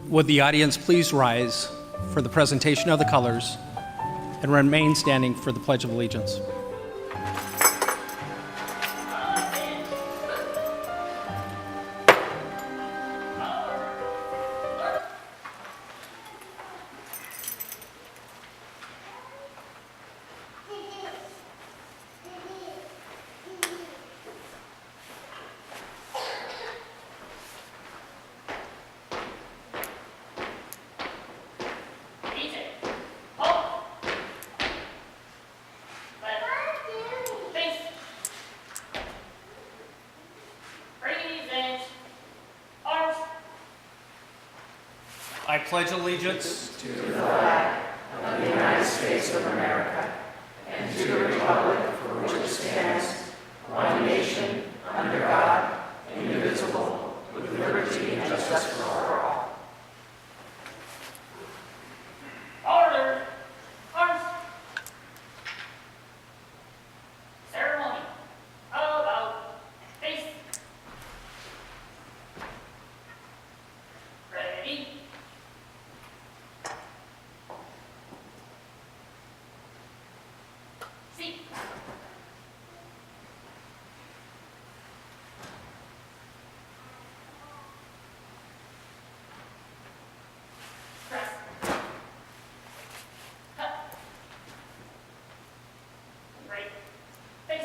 Would the audience please rise for the presentation of the colors and remain standing for the Pledge of Allegiance. I pledge allegiance to the flag of the United States of America and to the republic for which it stands, one nation, under God, indivisible, with liberty and justice for all. Order! Arms! Ceremony. How about face? Ready? Seat. Press. Cut. Right. Face.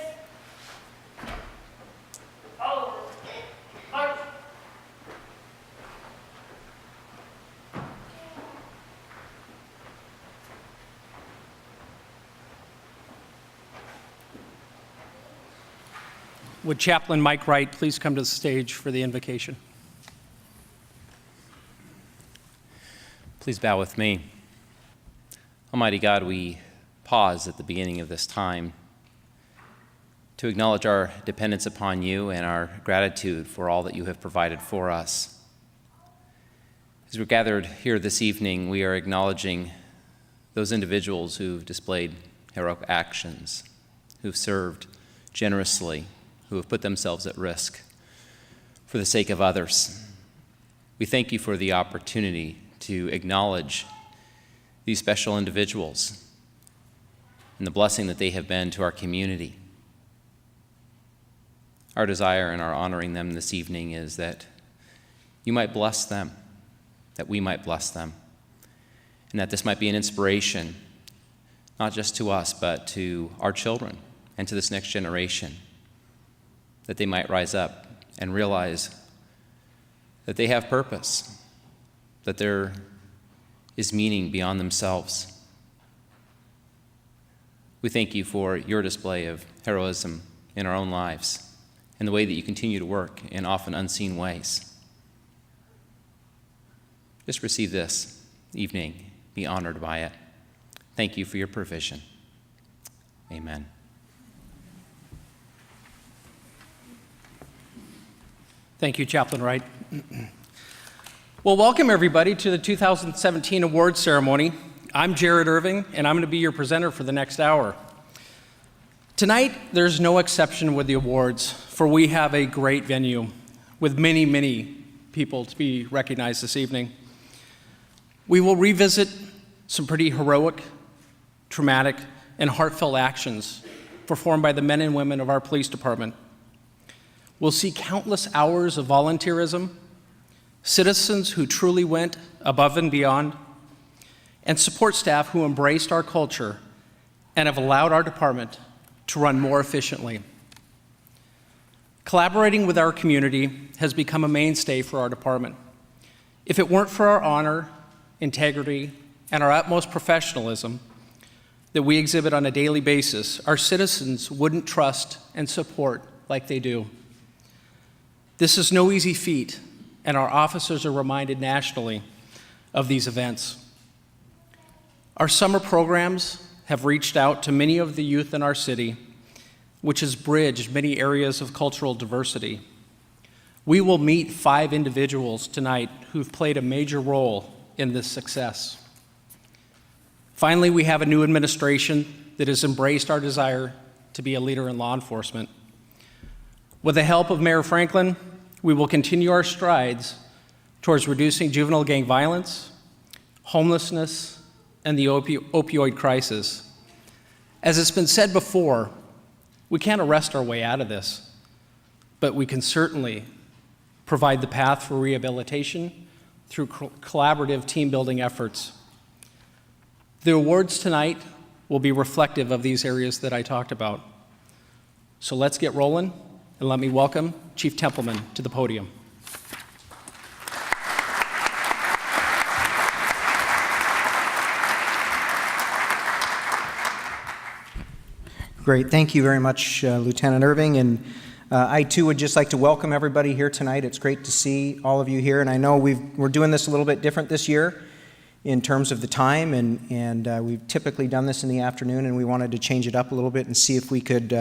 Forward. March. Would Chaplain Mike Wright please come to the stage for the invocation? Please bow with me. Almighty God, we pause at the beginning of this time to acknowledge our dependence upon you and our gratitude for all that you have provided for us. As we're gathered here this evening, we are acknowledging those individuals who've displayed heroic actions, who've served generously, who have put themselves at risk for the sake of others. We thank you for the opportunity to acknowledge these special individuals and the blessing that they have been to our community. Our desire in our honoring them this evening is that you might bless them, that we might bless them, and that this might be an inspiration, not just to us, but to our children and to this next generation, that they might rise up and realize that they have purpose, that there is meaning beyond themselves. We thank you for your display of heroism in our own lives and the way that you continue to work in often unseen ways. Just receive this evening, be honored by it. Thank you for your provision. Amen. Thank you, Chaplain Wright. Well, welcome everybody to the 2017 awards ceremony. I'm Jared Irving, and I'm going to be your presenter for the next hour. Tonight, there's no exception with the awards, for we have a great venue with many, many people to be recognized this evening. We will revisit some pretty heroic, traumatic, and heartfelt actions performed by the men and women of our police department. We'll see countless hours of volunteerism, citizens who truly went above and beyond, and support staff who embraced our culture and have allowed our department to run more efficiently. Collaborating with our community has become a mainstay for our department. If it weren't for our honor, integrity, and our utmost professionalism that we exhibit on a daily basis, our citizens wouldn't trust and support like they do. This is no easy feat, and our officers are reminded nationally of these events. Our summer programs have reached out to many of the youth in our city, which has bridged many areas of cultural diversity. We will meet 5 individuals tonight who've played a major role in this success. Finally, we have a new administration that has embraced our desire to be a leader in law enforcement. With the help of Mayor Franklin, we will continue our strides towards reducing juvenile gang violence, homelessness, and the opioid crisis. As it's been said before, we can't arrest our way out of this, but we can certainly provide the path for rehabilitation through collaborative team-building efforts. The awards tonight will be reflective of these areas that I talked about. So let's get rolling, and let me welcome Chief Templeman to the podium. Great. Thank you very much, Lieutenant Irving. And I, too, would just like to welcome everybody here tonight. It's great to see all of you here. And I know we're doing this a little bit different this year in terms of the time. And we've typically done this in the afternoon, and we wanted to change it up a little bit and see if we could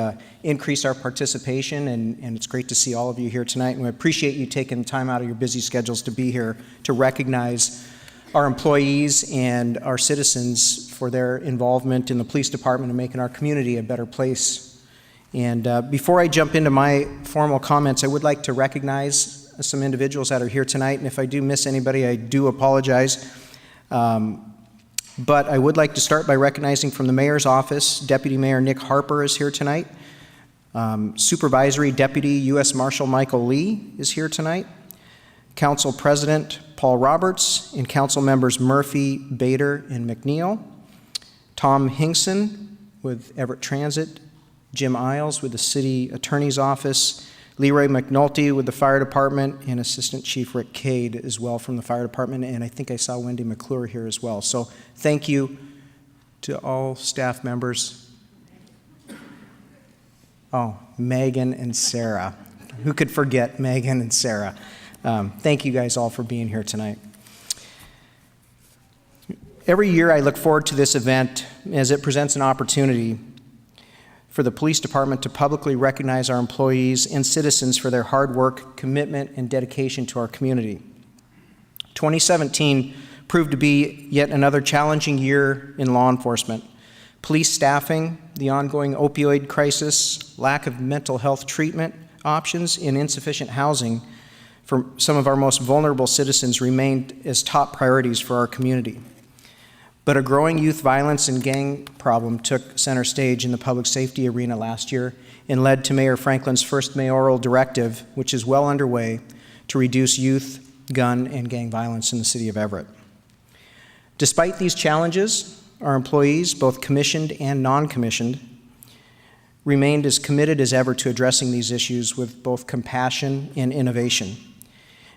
increase our participation. And it's great to see all of you here tonight. And we appreciate you taking time out of your busy schedules to be here to recognize our employees and our citizens for their involvement in the police department and making our community a better place. And before I jump into my formal comments, I would like to recognize some individuals that are here tonight. And if I do miss anybody, I do apologize. But I would like to start by recognizing from the Mayor's office, Deputy Mayor Nick Harper is here tonight. Supervisory Deputy U.S. Marshal Michael Lee is here tonight. Council President Paul Roberts, and Council Members Murphy, Bader, and McNeil. Tom Hinkson with Everett Transit. Jim Isles with the City Attorney's Office. Leroy McNulty with the Fire Department, and Assistant Chief Rick Cade as well from the Fire Department. And I think I saw Wendy McClure here as well. So thank you to all staff members. Oh, Megan and Sarah. Who could forget Megan and Sarah? Thank you guys all for being here tonight. Every year I look forward to this event as it presents an opportunity for the police department to publicly recognize our employees and citizens for their hard work, commitment, and dedication to our community. 2017 proved to be yet another challenging year in law enforcement. Police staffing, the ongoing opioid crisis, lack of mental health treatment options, and insufficient housing for some of our most vulnerable citizens remained as top priorities for our community. But a growing youth violence and gang problem took center stage in the public safety arena last year and led to Mayor Franklin's first mayoral directive, which is well underway, to reduce youth, gun, and gang violence in the city of Everett. Despite these challenges, our employees, both commissioned and non-commissioned, remained as committed as ever to addressing these issues with both compassion and innovation.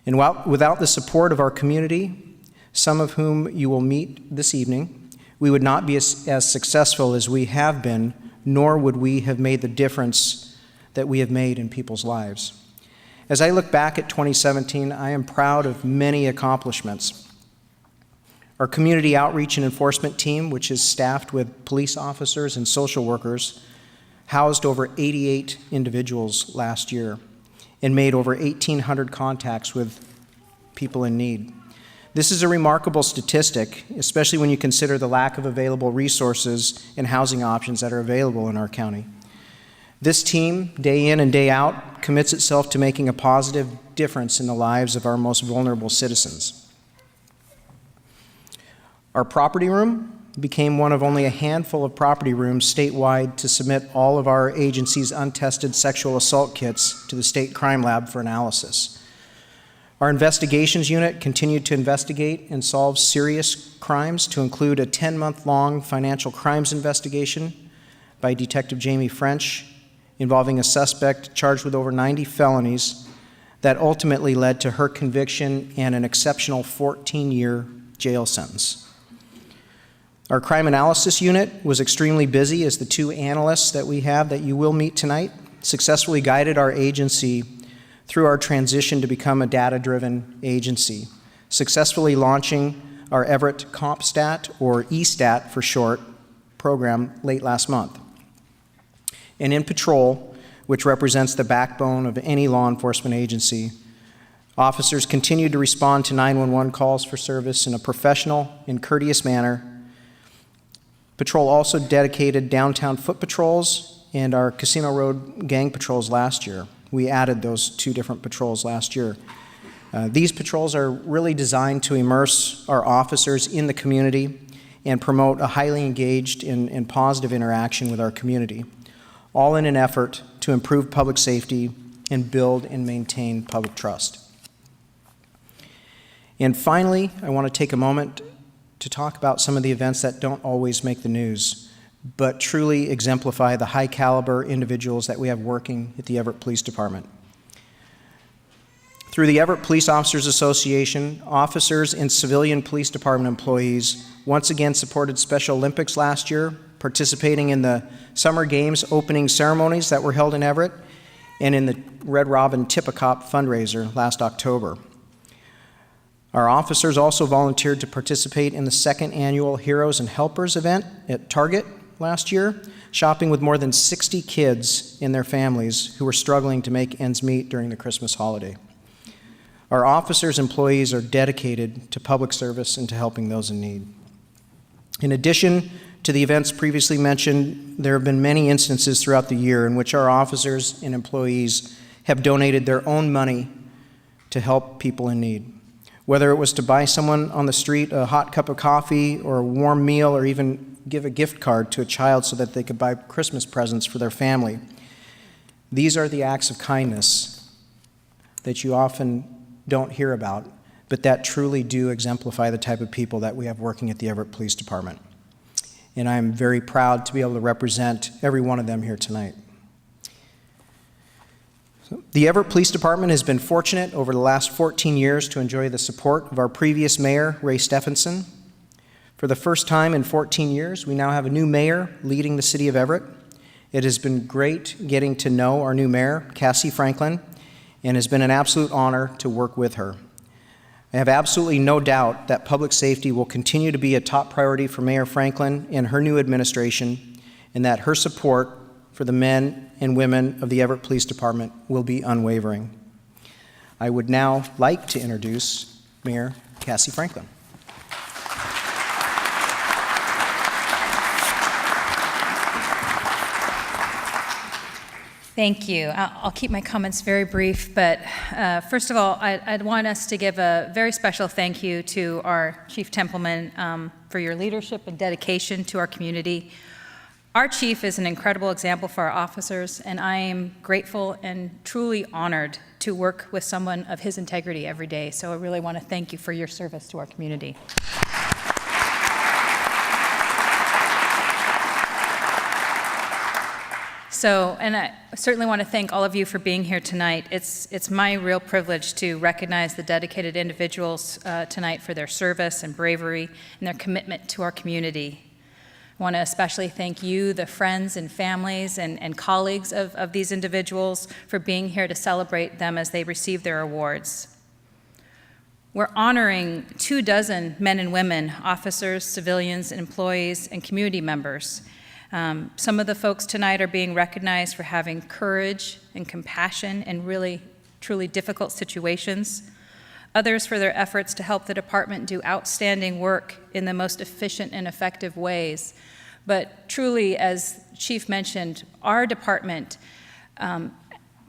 And without the support of our community, some of whom you will meet this evening, we would not be as successful as we have been, nor would we have made the difference that we have made in people's lives. As I look back at 2017, I am proud of many accomplishments. Our community outreach and enforcement team, which is staffed with police officers and social workers, housed over 88 individuals last year and made over 1,800 contacts with people in need. This is a remarkable statistic, especially when you consider the lack of available resources and housing options that are available in our county. This team, day in and day out, commits itself to making a positive difference in the lives of our most vulnerable citizens. Our property room became one of only a handful of property rooms statewide to submit all of our agency's untested sexual assault kits to the state crime lab for analysis. Our investigations unit continued to investigate and solve serious crimes, to include a 10-month-long financial crimes investigation by Detective Jamie French involving a suspect charged with over 90 felonies that ultimately led to her conviction and an exceptional 14-year jail sentence. Our crime analysis unit was extremely busy as the two analysts that we have that you will meet tonight successfully guided our agency through our transition to become a data-driven agency, successfully launching our Everett CompStat, or eStat for short, program late last month. And in patrol, which represents the backbone of any law enforcement agency, officers continued to respond to 911 calls for service in a professional and courteous manner. Patrol also dedicated downtown foot patrols and our Casino Road gang patrols last year. We added those two different patrols last year. These patrols are really designed to immerse our officers in the community and promote a highly engaged and positive interaction with our community, all in an effort to improve public safety and build and maintain public trust. And finally, I want to take a moment to talk about some of the events that don't always make the news, but truly exemplify the high caliber individuals that we have working at the Everett Police Department. Through the Everett Police Officers Association, officers and civilian police department employees once again supported Special Olympics last year, participating in the Summer Games opening ceremonies that were held in Everett and in the Red Robin Tip-A-Cop fundraiser last October. Our officers also volunteered to participate in the second annual Heroes and Helpers event at Target last year, shopping with more than 60 kids and their families who were struggling to make ends meet during the Christmas holiday. Our officers' employees are dedicated to public service and to helping those in need. In addition to the events previously mentioned, there have been many instances throughout the year in which our officers and employees have donated their own money to help people in need. Whether it was to buy someone on the street a hot cup of coffee or a warm meal, or even give a gift card to a child so that they could buy Christmas presents for their family. These are the acts of kindness that you often don't hear about, but that truly do exemplify the type of people that we have working at the Everett Police Department. And I'm very proud to be able to represent every one of them here tonight. The Everett Police Department has been fortunate over the last 14 years to enjoy the support of our previous mayor, Ray Stephenson. For the first time in 14 years, we now have a new mayor leading the city of Everett. It has been great getting to know our new mayor, Cassie Franklin, and has been an absolute honor to work with her. I have absolutely no doubt that public safety will continue to be a top priority for Mayor Franklin and her new administration, and that her support for the men and women of the Everett Police Department will be unwavering. I would now like to introduce Mayor Cassie Franklin. Thank you. I'll keep my comments very brief, but first of all, I'd want us to give a very special thank you to our Chief Templeman for your leadership and dedication to our community. Our chief is an incredible example for our officers, and I am grateful and truly honored to work with someone of his integrity every day. So I really want to thank you for your service to our community. So, and I certainly want to thank all of you for being here tonight. It's my real privilege to recognize the dedicated individuals tonight for their service and bravery and their commitment to our community. I want to especially thank you, the friends and families and colleagues of these individuals, for being here to celebrate them as they receive their awards. We're honoring 24 men and women, officers, civilians, employees, and community members. Some of the folks tonight are being recognized for having courage and compassion in really, truly difficult situations. Others for their efforts to help the department do outstanding work in the most efficient and effective ways. But truly, as Chief mentioned, our department,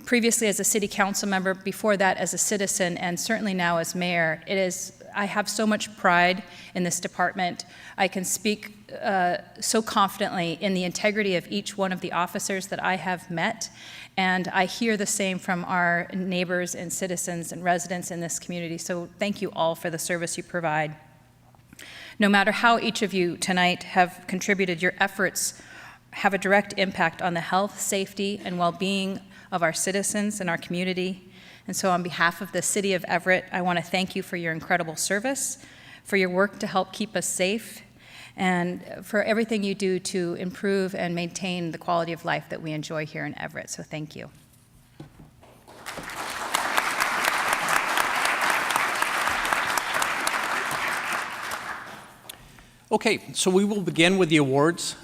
previously as a city council member, before that as a citizen, and certainly now as mayor, I have so much pride in this department. I can speak so confidently in the integrity of each one of the officers that I have met, and I hear the same from our neighbors and citizens and residents in this community. So thank you all for the service you provide. No matter how each of you tonight have contributed, your efforts have a direct impact on the health, safety, and well-being of our citizens and our community. And so on behalf of the city of Everett, I want to thank you for your incredible service, for your work to help keep us safe, and for everything you do to improve and maintain the quality of life that we enjoy here in Everett. So thank you. Okay, so we will begin with the awards.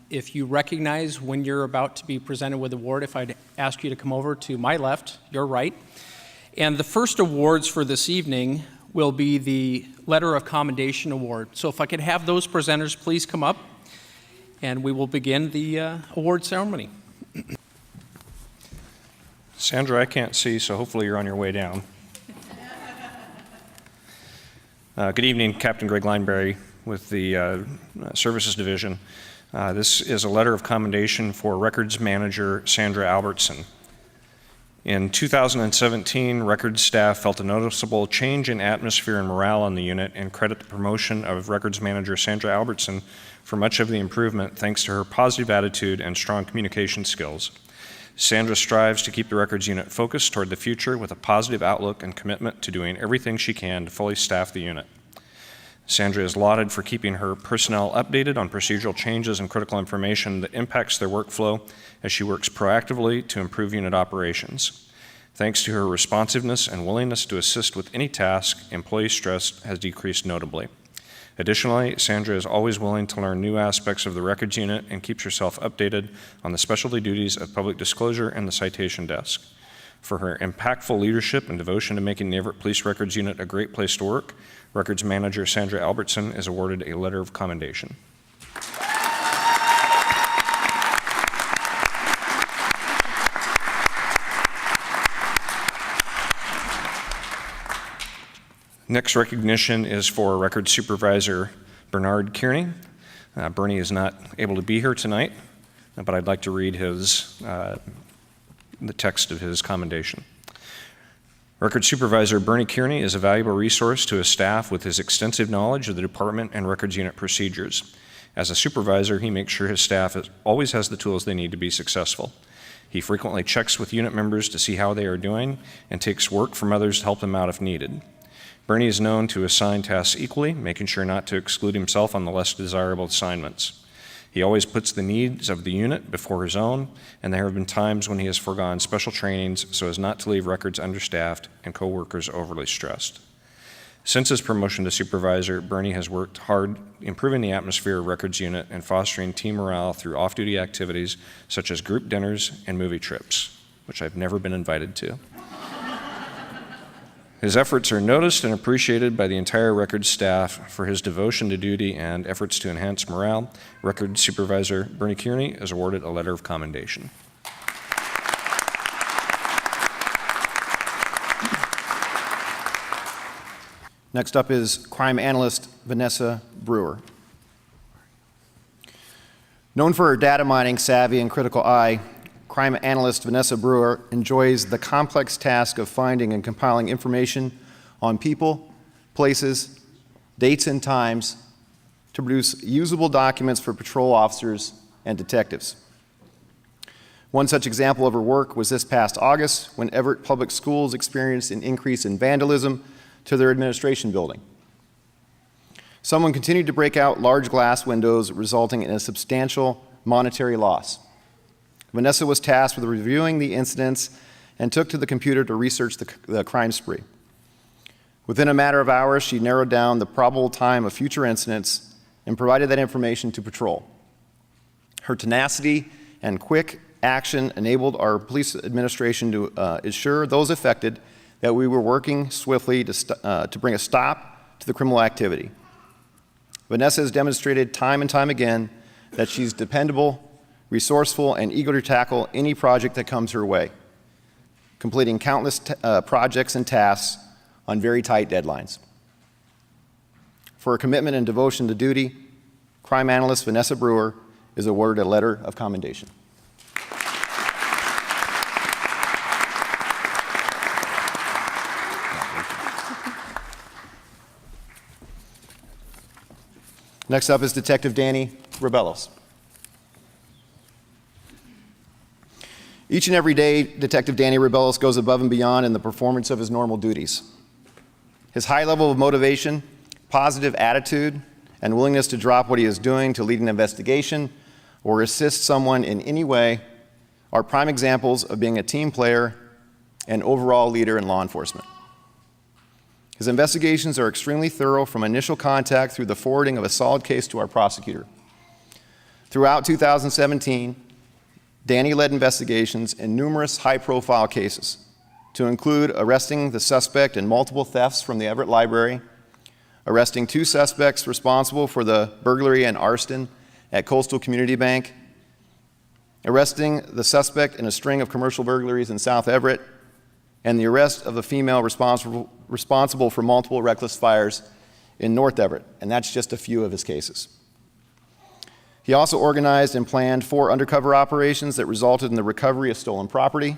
If you recognize when you're about to be presented with an award, if I'd ask you to come over to my left, your right. And the first awards for this evening will be the Letter of Commendation Award. So if I could have those presenters please come up, and we will begin the award ceremony. Sandra, I can't see, so hopefully you're on your way down. Good evening, Captain Greg Lineberry with the Services Division. This is a letter of commendation for Records Manager Sandra Albertson. In 2017, Records staff felt a noticeable change in atmosphere and morale in the unit and credit the promotion of Records Manager Sandra Albertson for much of the improvement thanks to her positive attitude and strong communication skills. Sandra strives to keep the Records unit focused toward the future with a positive outlook and commitment to doing everything she can to fully staff the unit. Sandra is lauded for keeping her personnel updated on procedural changes and critical information that impacts their workflow as she works proactively to improve unit operations. Thanks to her responsiveness and willingness to assist with any task, employee stress has decreased notably. Additionally, Sandra is always willing to learn new aspects of the Records unit and keeps herself updated on the specialty duties of public disclosure and the citation desk. For her impactful leadership and devotion to making the Everett Police Records Unit a great place to work, Records Manager Sandra Albertson is awarded a letter of commendation. Next recognition is for Records Supervisor Bernard Kearney. Bernie is not able to be here tonight, but I'd like to read the text of his commendation. Records Supervisor Bernie Kearney is a valuable resource to his staff with his extensive knowledge of the department and Records unit procedures. As a supervisor, he makes sure his staff always has the tools they need to be successful. He frequently checks with unit members to see how they are doing and takes work from others to help them out if needed. Bernie is known to assign tasks equally, making sure not to exclude himself on the less desirable assignments. He always puts the needs of the unit before his own, and there have been times when he has foregone special trainings so as not to leave Records understaffed and co-workers overly stressed. Since his promotion to supervisor, Bernie has worked hard improving the atmosphere of Records unit and fostering team morale through off-duty activities such as group dinners and movie trips, which I've never been invited to. His efforts are noticed and appreciated by the entire Records staff for his devotion to duty and efforts to enhance morale. Records Supervisor Bernie Kearney is awarded a letter of commendation. Next up is crime analyst Vanessa Brewer. Known for her data mining savvy and critical eye, crime analyst Vanessa Brewer enjoys the complex task of finding and compiling information on people, places, dates, and times to produce usable documents for patrol officers and detectives. One such example of her work was this past August when Everett Public Schools experienced an increase in vandalism to their administration building. Someone continued to break out large glass windows, resulting in a substantial monetary loss. Vanessa was tasked with reviewing the incidents and took to the computer to research the crime spree. Within a matter of hours, she narrowed down the probable time of future incidents and provided that information to patrol. Her tenacity and quick action enabled our police administration to assure those affected that we were working swiftly to bring a stop to the criminal activity. Vanessa has demonstrated time and time again that she's dependable, resourceful, and eager to tackle any project that comes her way, completing countless projects and tasks on very tight deadlines. For her commitment and devotion to duty, crime analyst Vanessa Brewer is awarded a letter of commendation. Next up is Detective Danny Rebellos. Each and every day, Detective Danny Rebellos goes above and beyond in the performance of his normal duties. His high level of motivation, positive attitude, and willingness to drop what he is doing to lead an investigation or assist someone in any way are prime examples of being a team player and overall leader in law enforcement. His investigations are extremely thorough from initial contact through the forwarding of a solid case to our prosecutor. Throughout 2017, Danny led investigations in numerous high-profile cases, to include arresting the suspect in multiple thefts from the Everett Library, arresting 2 suspects responsible for the burglary and arson at Coastal Community Bank, arresting the suspect in a string of commercial burglaries in South Everett, and the arrest of a female responsible for multiple reckless fires in North Everett, and that's just a few of his cases. He also organized and planned 4 undercover operations that resulted in the recovery of stolen property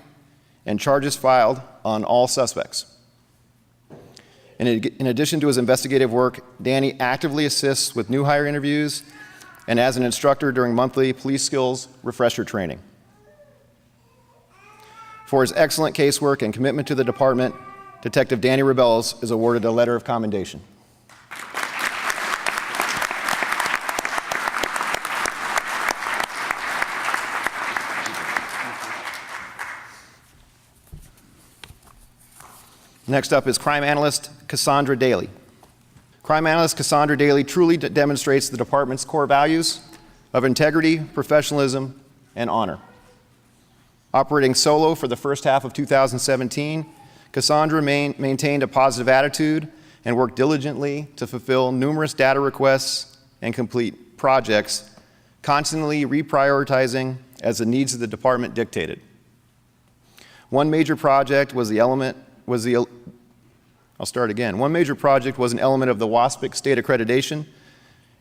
and charges filed on all suspects. In addition to his investigative work, Danny actively assists with new hire interviews and as an instructor during monthly police skills refresher training. For his excellent casework and commitment to the department, Detective Danny Rebels is awarded a letter of commendation. Next up is crime analyst Cassandra Daly. Crime analyst Cassandra Daly truly demonstrates the department's core values of integrity, professionalism, and honor. Operating solo for the first half of 2017, Cassandra maintained a positive attitude and worked diligently to fulfill numerous data requests and complete projects, constantly reprioritizing as the needs of the department dictated. One major project was an element of the WASPIC state accreditation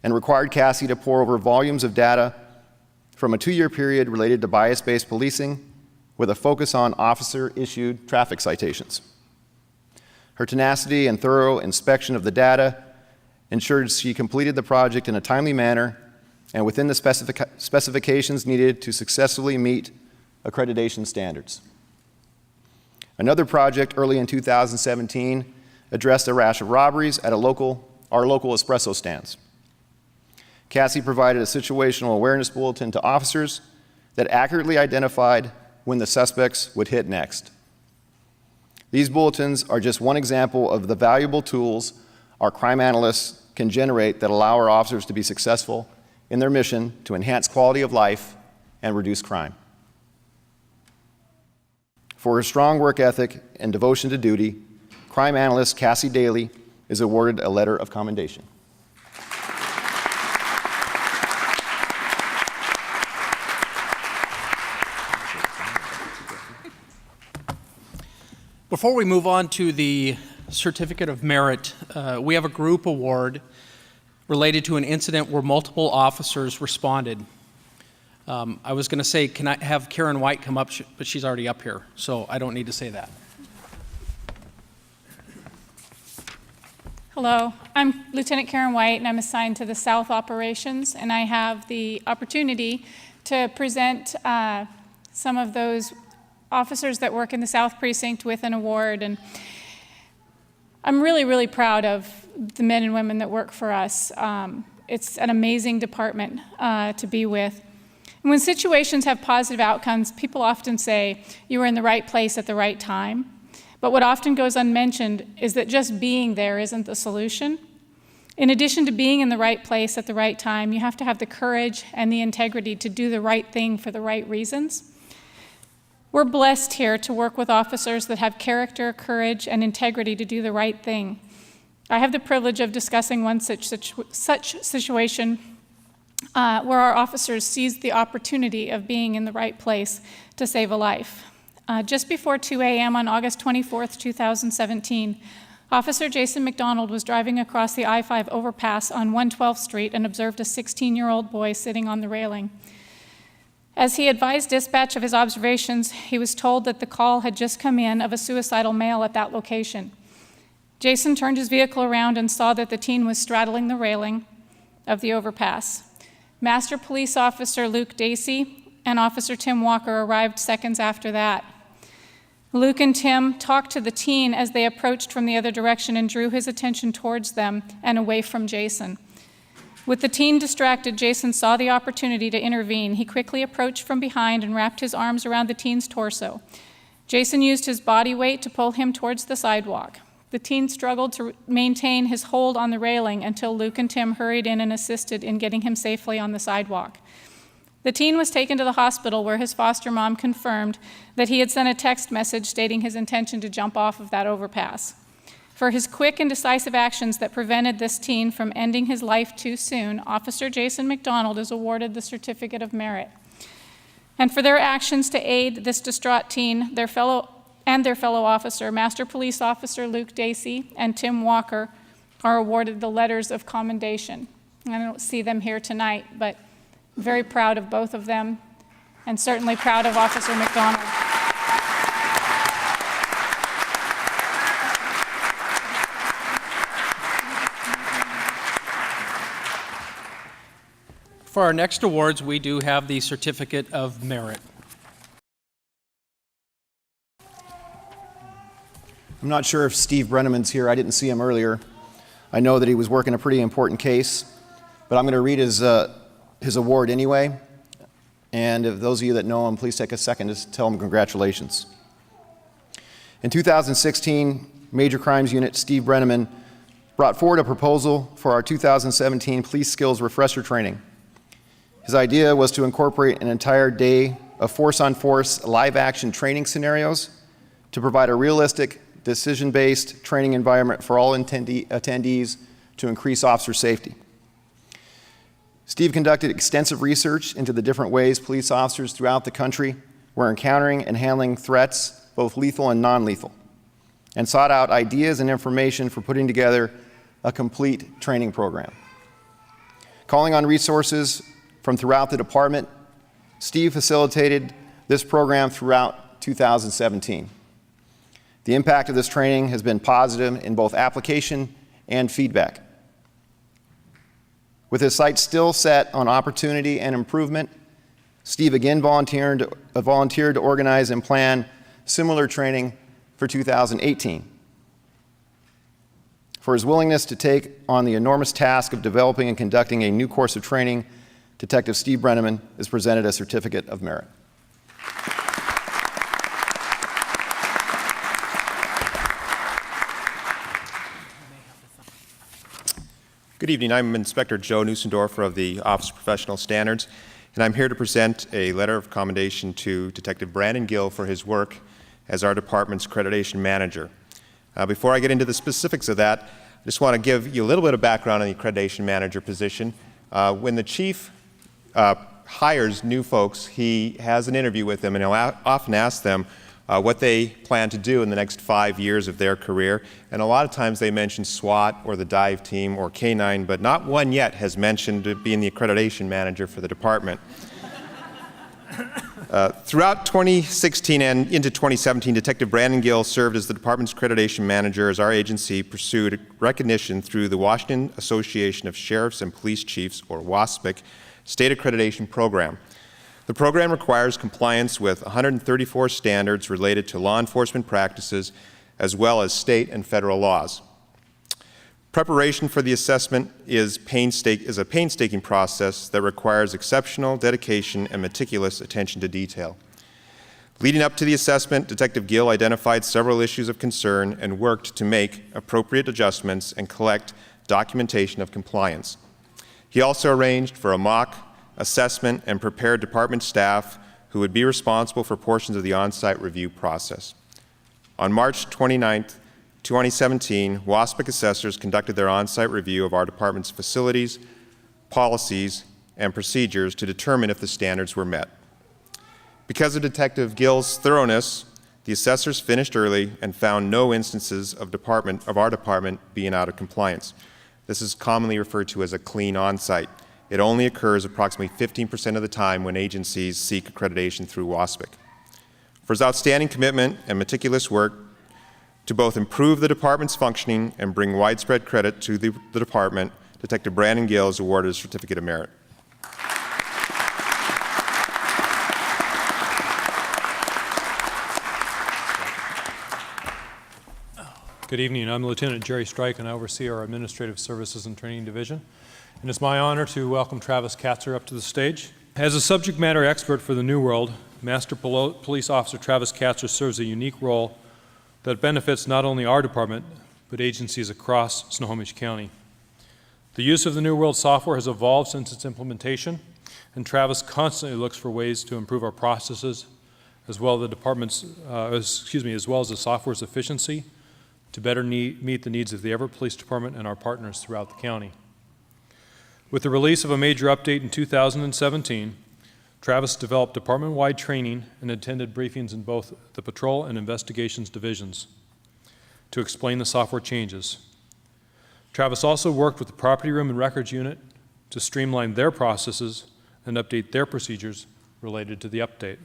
and required Cassie to pore over volumes of data from a 2-year period related to bias-based policing with a focus on officer-issued traffic citations. Her tenacity and thorough inspection of the data ensured she completed the project in a timely manner and within the specifications needed to successfully meet accreditation standards. Another project early in 2017 addressed a rash of robberies at our local espresso stands. Cassie provided a situational awareness bulletin to officers that accurately identified when the suspects would hit next. These bulletins are just one example of the valuable tools our crime analysts can generate that allow our officers to be successful in their mission to enhance quality of life and reduce crime. For her strong work ethic and devotion to duty, crime analyst Cassie Daly is awarded a letter of commendation. Before we move on to the Certificate of Merit, we have a group award related to an incident where multiple officers responded. I was going to say, can I have Karen White come up, but she's already up here, so I don't need to say that. Hello, I'm Lieutenant Karen White, and I'm assigned to the South Operations, and I have the opportunity to present some of those officers that work in the South Precinct with an award. And I'm really, really proud of the men and women that work for us. It's an amazing department to be with. And when situations have positive outcomes, people often say, you were in the right place at the right time. But what often goes unmentioned is that just being there isn't the solution. In addition to being in the right place at the right time, you have to have the courage and the integrity to do the right thing for the right reasons. We're blessed here to work with officers that have character, courage, and integrity to do the right thing. I have the privilege of discussing one such situation where our officers seized the opportunity of being in the right place to save a life. Just before 2 a.m. on August 24th, 2017, Officer Jason McDonald was driving across the I-5 overpass on 112th Street and observed a 16-year-old boy sitting on the railing. As he advised dispatch of his observations, he was told that the call had just come in of a suicidal male at that location. Jason turned his vehicle around and saw that the teen was straddling the railing of the overpass. Master Police Officer Luke Dacey and Officer Tim Walker arrived seconds after that. Luke and Tim talked to the teen as they approached from the other direction and drew his attention towards them and away from Jason. With the teen distracted, Jason saw the opportunity to intervene. He quickly approached from behind and wrapped his arms around the teen's torso. Jason used his body weight to pull him towards the sidewalk. The teen struggled to maintain his hold on the railing until Luke and Tim hurried in and assisted in getting him safely on the sidewalk. The teen was taken to the hospital where his foster mom confirmed that he had sent a text message stating his intention to jump off of that overpass. For his quick and decisive actions that prevented this teen from ending his life too soon, Officer Jason McDonald is awarded the Certificate of Merit. And for their actions to aid this distraught teen, their fellow officer, Master Police Officer Luke Dacey and Tim Walker, are awarded the letters of commendation. I don't see them here tonight, but I'm very proud of both of them, and certainly proud of Officer McDonald. For our next awards, we do have the Certificate of Merit. I'm not sure if Steve Brenneman's here. I didn't see him earlier. I know that he was working a pretty important case, but I'm going to read his award anyway. And if those of you that know him, please take a second to tell him congratulations. In 2016, Major Crimes Unit Steve Brenneman brought forward a proposal for our 2017 Police Skills Refresher Training. His idea was to incorporate an entire day of force-on-force live-action training scenarios to provide a realistic, decision-based training environment for all attendees to increase officer safety. Steve conducted extensive research into the different ways police officers throughout the country were encountering and handling threats, both lethal and non-lethal, and sought out ideas and information for putting together a complete training program. Calling on resources from throughout the department, Steve facilitated this program throughout 2017. The impact of this training has been positive in both application and feedback. With his sights still set on opportunity and improvement, Steve again volunteered to organize and plan similar training for 2018. For his willingness to take on the enormous task of developing and conducting a new course of training, Detective Steve Brenneman is presented a Certificate of Merit. Good evening. I'm Inspector Joe Nusendorfer of the Office of Professional Standards, and I'm here to present a letter of commendation to Detective Brandon Gill for his work as our department's accreditation manager. Before I get into the specifics of that, I just want to give you a little bit of background on the accreditation manager position. When the chief hires new folks, he has an interview with them, and he'll often ask them what they plan to do in the next 5 years of their career. And a lot of times they mention SWAT or the dive team or K-9, but not one yet has mentioned being the accreditation manager for the department. Throughout 2016 and into 2017, Detective Brandon Gill served as the department's accreditation manager as our agency pursued recognition through the Washington Association of Sheriffs and Police Chiefs, or WASPC, state accreditation program. The program requires compliance with 134 standards related to law enforcement practices, as well as state and federal laws. Preparation for the assessment is a painstaking process that requires exceptional dedication and meticulous attention to detail. Leading up to the assessment, Detective Gill identified several issues of concern and worked to make appropriate adjustments and collect documentation of compliance. He also arranged for a mock assessment and prepared department staff who would be responsible for portions of the on-site review process. On March 29, 2017, WASPC assessors conducted their on-site review of our department's facilities, policies, and procedures to determine if the standards were met. Because of Detective Gill's thoroughness, the assessors finished early and found no instances of our department being out of compliance. This is commonly referred to as a clean on-site. It only occurs approximately 15% of the time when agencies seek accreditation through WASPC. For his outstanding commitment and meticulous work to both improve the department's functioning and bring widespread credit to the department, Detective Brandon Gill is awarded a Certificate of Merit. Good evening. I'm Lieutenant Jerry Strike, and I oversee our Administrative Services and Training Division. And it's my honor to welcome Travis Katzer up to the stage. As a subject matter expert for the New World, Master Police Officer Travis Katzer serves a unique role that benefits not only our department, but agencies across Snohomish County. The use of the New World software has evolved since its implementation, and Travis constantly looks for ways to improve our processes, as well as the software's efficiency, to better meet the needs of the Everett Police Department and our partners throughout the county. With the release of a major update in 2017, Travis developed department-wide training and attended briefings in both the Patrol and Investigations divisions to explain the software changes. Travis also worked with the Property Room and Records Unit to streamline their processes and update their procedures related to the update.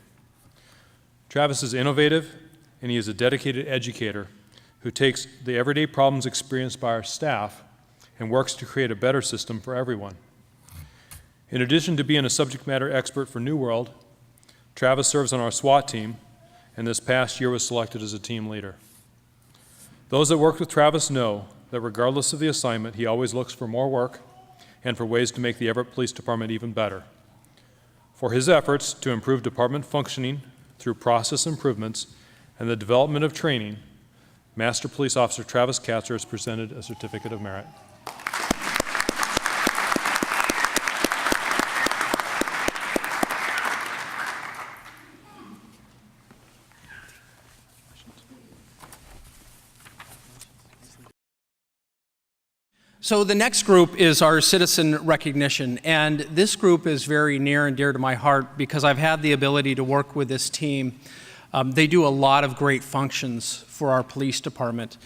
Travis is innovative, and he is a dedicated educator who takes the everyday problems experienced by our staff and works to create a better system for everyone. In addition to being a subject matter expert for New World, Travis serves on our SWAT team, and this past year was selected as a team leader. Those that work with Travis know that regardless of the assignment, he always looks for more work and for ways to make the Everett Police Department even better. For his efforts to improve department functioning through process improvements and the development of training, Master Police Officer Travis Katzer has presented a Certificate of Merit. So the next group is our citizen recognition, and this group is very near and dear to my heart because I've had the ability to work with this team. They do a lot of great functions for our police department.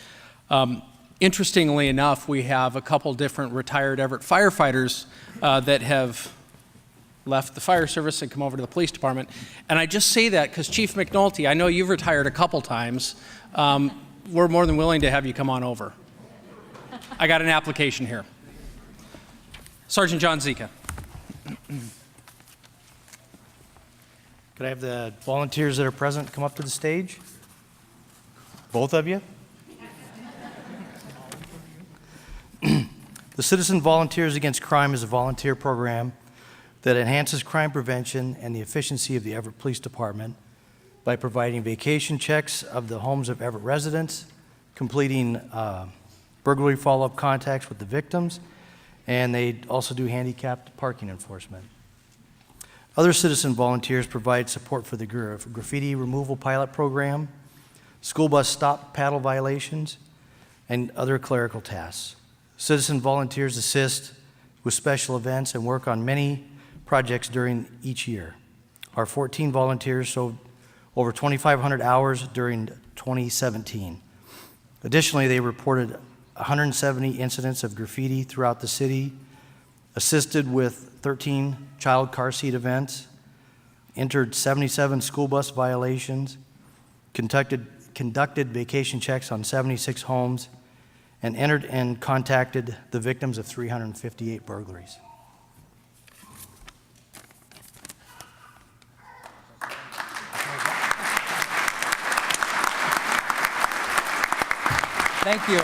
Interestingly enough, we have a couple different retired Everett firefighters that have left the fire service and come over to the police department. And I just say that because Chief McNulty, I know you've retired a couple times. We're more than willing to have you come on over. I got an application here. Sergeant John Zika. Could I have the volunteers that are present come up to the stage? Both of you? The Citizen Volunteers Against Crime is a volunteer program that enhances crime prevention and the efficiency of the Everett Police Department by providing vacation checks of the homes of Everett residents, completing burglary follow-up contacts with the victims, and they also do handicapped parking enforcement. Other citizen volunteers provide support for the graffiti removal pilot program, school bus stop paddle violations, and other clerical tasks. Citizen volunteers assist with special events and work on many projects during each year. Our 14 volunteers sold over 2,500 hours during 2017. Additionally, they reported 170 incidents of graffiti throughout the city, assisted with 13 child car seat events, entered 77 school bus violations, conducted vacation checks on 76 homes, and entered and contacted the victims of 358 burglaries. Thank you.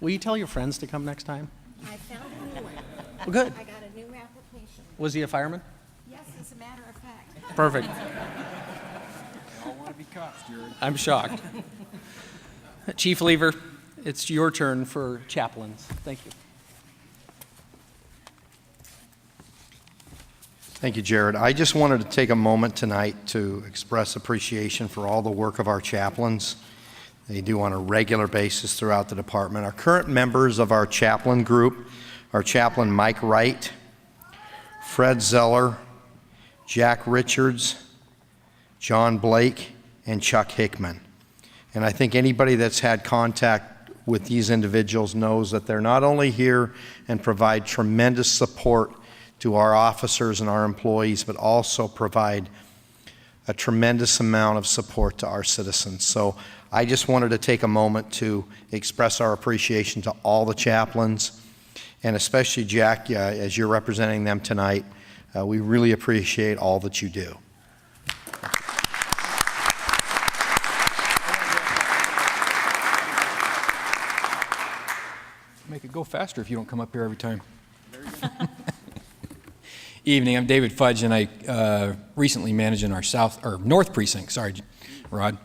Will you tell your friends to come next time? I found a new one. Well, good. I got a new application. Was he a fireman? Yes, as a matter of fact. Perfect. They all want to be cops, Jared. I'm shocked. Chief Lever, it's your turn for chaplains. Thank you. Thank you, Jared. I just wanted to take a moment tonight to express appreciation for all the work of our chaplains. They do on a regular basis throughout the department. Our current members of our chaplain group are Chaplain Mike Wright, Fred Zeller, Jack Richards, John Blake, and Chuck Hickman. And I think anybody that's had contact with these individuals knows that they're not only here and provide tremendous support to our officers and our employees, but also provide a tremendous amount of support to our citizens. So I just wanted to take a moment to express our appreciation to all the chaplains, and especially Jack, as you're representing them tonight. We really appreciate all that you do. Make it go faster if you don't come up here every time. Evening, I'm David Fudge, and I recently managed in our North Precinct. Sorry, Rod.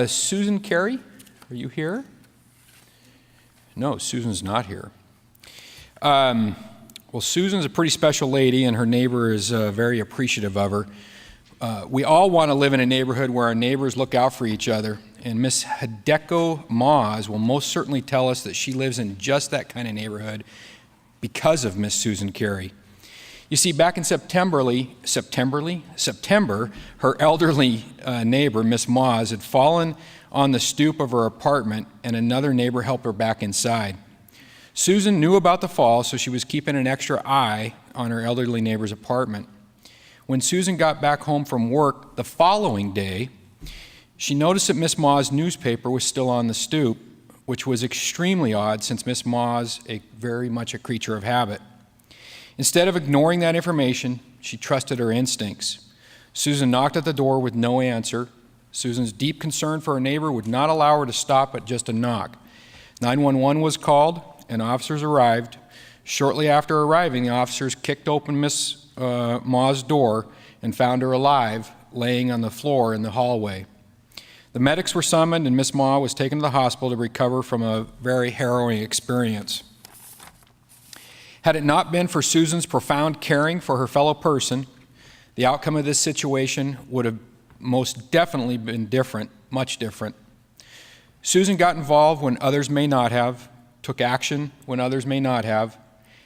Susan Carey, are you here? No, Susan's not here. Well, Susan's a pretty special lady, and her neighbor is very appreciative of her. We all want to live in a neighborhood where our neighbors look out for each other, and Miss Hideko Moz will most certainly tell us that she lives in just that kind of neighborhood because of Miss Susan Carey. You see, back in September, her elderly neighbor, Miss Moz, had fallen on the stoop of her apartment, and another neighbor helped her back inside. Susan knew about the fall, so she was keeping an extra eye on her elderly neighbor's apartment. When Susan got back home from work the following day, she noticed that Miss Maw's newspaper was still on the stoop, which was extremely odd since Miss Maw's very much a creature of habit. Instead of ignoring that information, she trusted her instincts. Susan knocked at the door with no answer. Susan's deep concern for her neighbor would not allow her to stop at just a knock. 911 was called, and officers arrived. Shortly after arriving, the officers kicked open Miss Maw's door and found her alive, laying on the floor in the hallway. The medics were summoned, and Miss Maw was taken to the hospital to recover from a very harrowing experience. Had it not been for Susan's profound caring for her fellow person, the outcome of this situation would have most definitely been different, much different. Susan got involved when others may not have, took action when others may not have,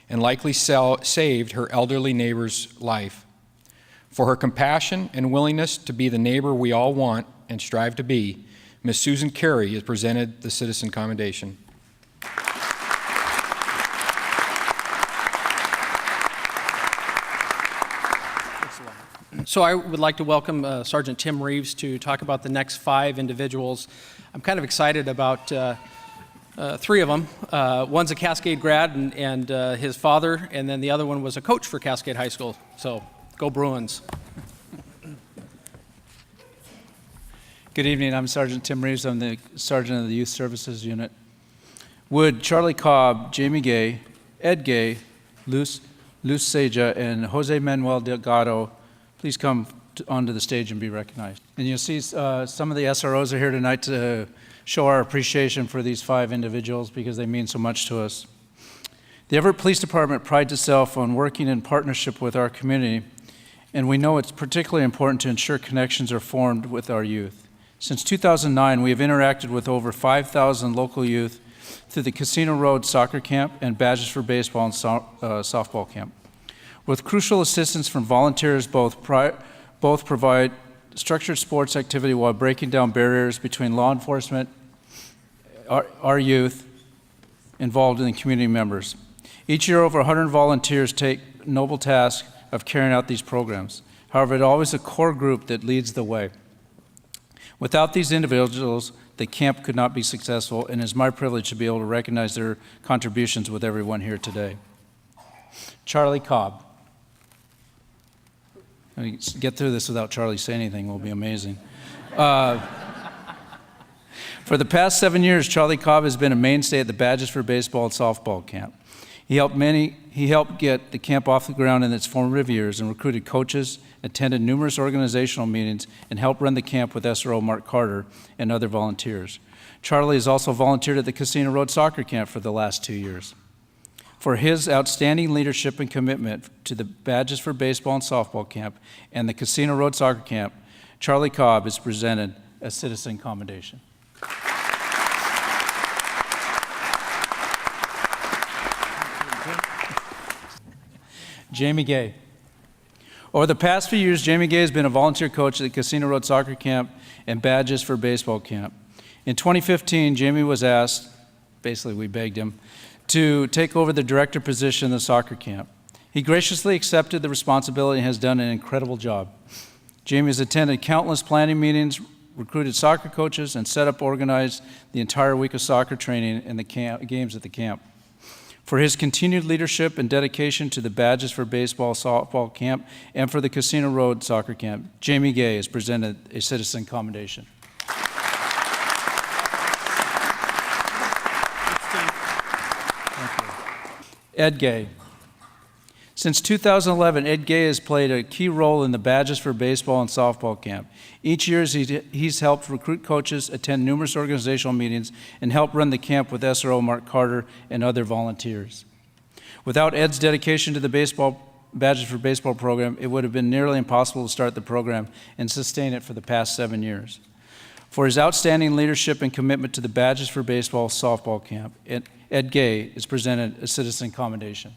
and likely saved her elderly neighbor's life. For her compassion and willingness to be the neighbor we all want and strive to be, Miss Susan Carey is presented the Citizen Commendation. So I would like to welcome Sergeant Tim Reeves to talk about the next 5 individuals. I'm kind of excited about 3 of them. One's a Cascade grad and his father, and then the other one was a coach for Cascade High School. So go Bruins. Good evening. I'm Sergeant Tim Reeves. I'm the Sergeant of the Youth Services Unit. Would Charlie Cobb, Jamie Gay, Ed Gay, Luz Seja, and Jose Manuel Delgado please come onto the stage and be recognized. And you'll see some of the SROs are here tonight to show our appreciation for these 5 individuals because they mean so much to us. The Everett Police Department prides itself on working in partnership with our community, and we know it's particularly important to ensure connections are formed with our youth. Since 2009, we have interacted with over 5,000 local youth through the Casino Road Soccer Camp and Badges for Baseball and Softball Camp. With crucial assistance from volunteers, both provide structured sports activity while breaking down barriers between law enforcement, our youth involved in the community members. Each year, over 100 volunteers take noble task of carrying out these programs. However, it's always a core group that leads the way. Without these individuals, the camp could not be successful, and it's my privilege to be able to recognize their contributions with everyone here today. Charlie Cobb. Get through this without Charlie saying anything will be amazing. For the past 7 years, Charlie Cobb has been a mainstay at the Badges for Baseball and Softball Camp. He helped get the camp off the ground in its formative years and recruited coaches, attended numerous organizational meetings, and helped run the camp with SRO Mark Carter and other volunteers. Charlie has also volunteered at the Casino Road Soccer Camp for the last 2 years. For his outstanding leadership and commitment to the Badges for Baseball and Softball Camp and the Casino Road Soccer Camp, Charlie Cobb is presented a Citizen Commendation. Jamie Gay. Over the past few years, Jamie Gay has been a volunteer coach at the Casino Road Soccer Camp and Badges for Baseball Camp. In 2015, Jamie was asked, basically we begged him, to take over the director position in the soccer camp. He graciously accepted the responsibility and has done an incredible job. Jamie has attended countless planning meetings, recruited soccer coaches, and organized the entire week of soccer training and the games at the camp. For his continued leadership and dedication to the Badges for Baseball Softball Camp and for the Casino Road Soccer Camp, Jamie Gay is presented a Citizen Commendation. Ed Gay. Since 2011, Ed Gay has played a key role in the Badges for Baseball and Softball Camp. Each year, he's helped recruit coaches, attend numerous organizational meetings, and help run the camp with SRO Mark Carter and other volunteers. Without Ed's dedication to the Badges for Baseball program, it would have been nearly impossible to start the program and sustain it for the past 7 years. For his outstanding leadership and commitment to the Badges for Baseball Softball Camp, Ed Gay is presented a Citizen Commendation.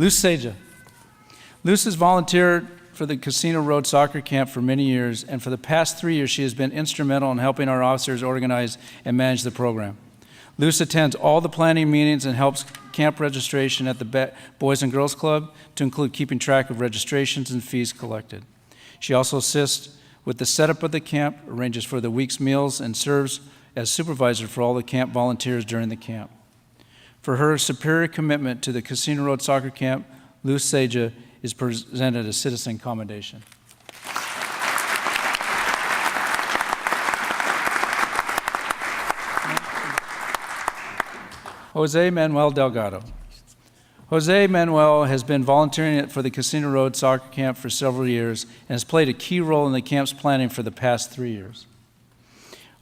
Luz Seja. Luz has volunteered for the Casino Road Soccer Camp for many years, and for the past 3 years, she has been instrumental in helping our officers organize and manage the program. Luz attends all the planning meetings and helps camp registration at the Boys and Girls Club, to include keeping track of registrations and fees collected. She also assists with the setup of the camp, arranges for the week's meals, and serves as supervisor for all the camp volunteers during the camp. For her superior commitment to the Casino Road Soccer Camp, Luz Seja is presented a citizen commendation. Jose Manuel Delgado. Jose Manuel has been volunteering for the Casino Road Soccer Camp for several years and has played a key role in the camp's planning for the past 3 years.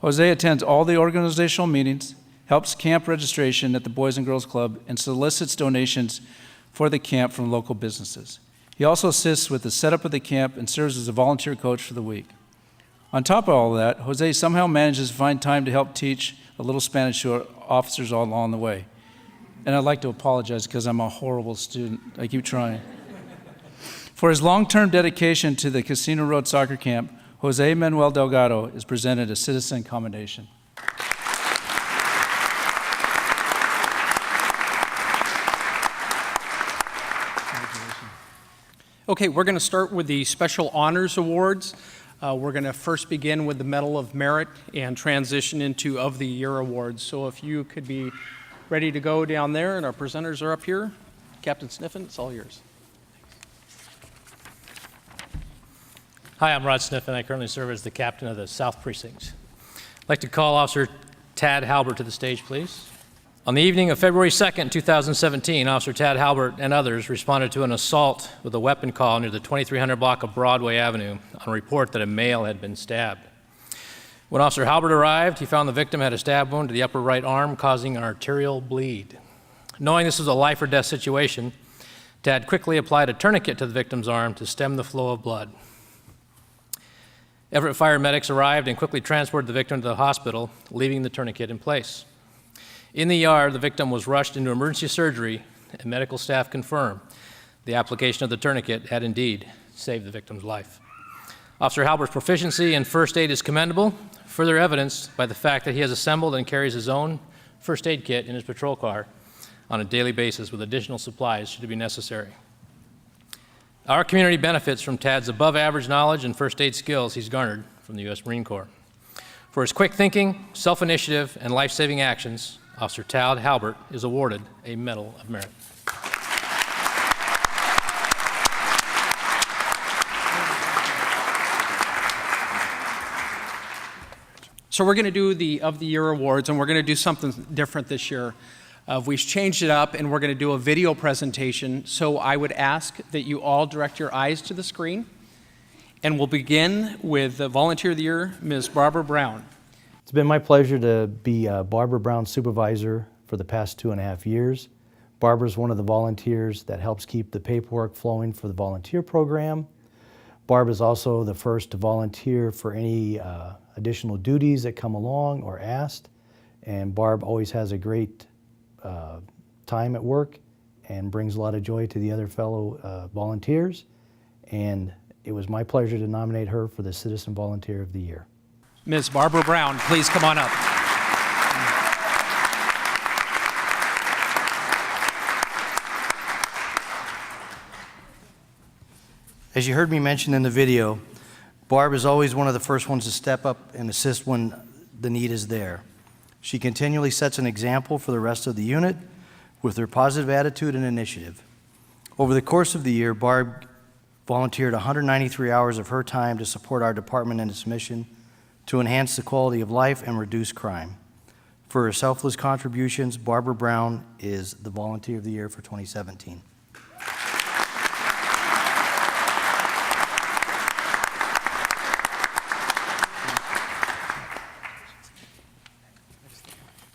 Jose attends all the organizational meetings, helps camp registration at the Boys and Girls Club, and solicits donations for the camp from local businesses. He also assists with the setup of the camp and serves as a volunteer coach for the week. On top of all of that, Jose somehow manages to find time to help teach a little Spanish to our officers all along the way. And I'd like to apologize because I'm a horrible student. I keep trying. For his long-term dedication to the Casino Road Soccer Camp, Jose Manuel Delgado is presented a citizen commendation. Okay, we're going to start with the Special Honors Awards. We're going to first begin with the Medal of Merit and transition into Of the Year Awards. So if you could be ready to go down there, and our presenters are up here. Captain Sniffen, it's all yours. Hi, I'm Rod Sniffen. I currently serve as the captain of the South Precinct. I'd like to call Officer Tad Halbert to the stage, please. On the evening of February 2nd, 2017, Officer Tad Halbert and others responded to an assault with a weapon call near the 2300 block of Broadway Avenue on a report that a male had been stabbed. When Officer Halbert arrived, he found the victim had a stab wound to the upper right arm, causing an arterial bleed. Knowing this was a life or death situation, Tad quickly applied a tourniquet to the victim's arm to stem the flow of blood. Everett fire medics arrived and quickly transported the victim to the hospital, leaving the tourniquet in place. In the ER, the victim was rushed into emergency surgery, and medical staff confirmed the application of the tourniquet had indeed saved the victim's life. Officer Halbert's proficiency in first aid is commendable, further evidenced by the fact that he has assembled and carries his own first aid kit in his patrol car on a daily basis with additional supplies should it be necessary. Our community benefits from Tad's above average knowledge and first aid skills he's garnered from the U.S. Marine Corps. For his quick thinking, self-initiative, and life-saving actions, Officer Tad Halbert is awarded a Medal of Merit. So we're going to do the Of the Year Awards, and we're going to do something different this year. We've changed it up, and we're going to do a video presentation. So I would ask that you all direct your eyes to the screen. And we'll begin with the Volunteer of the Year, Ms. Barbara Brown. It's been my pleasure to be Barbara Brown's supervisor for the past 2.5 years. Barbara's one of the volunteers that helps keep the paperwork flowing for the volunteer program. Barbara's also the first to volunteer for any additional duties that come along or asked. And Barb always has a great time at work and brings a lot of joy to the other fellow volunteers. And it was my pleasure to nominate her for the Citizen Volunteer of the Year. Ms. Barbara Brown, please come on up. As you heard me mention in the video, Barb is always one of the first ones to step up and assist when the need is there. She continually sets an example for the rest of the unit with her positive attitude and initiative. Over the course of the year, Barb volunteered 193 hours of her time to support our department in its mission to enhance the quality of life and reduce crime. For her selfless contributions, Barbara Brown is the Volunteer of the Year for 2017.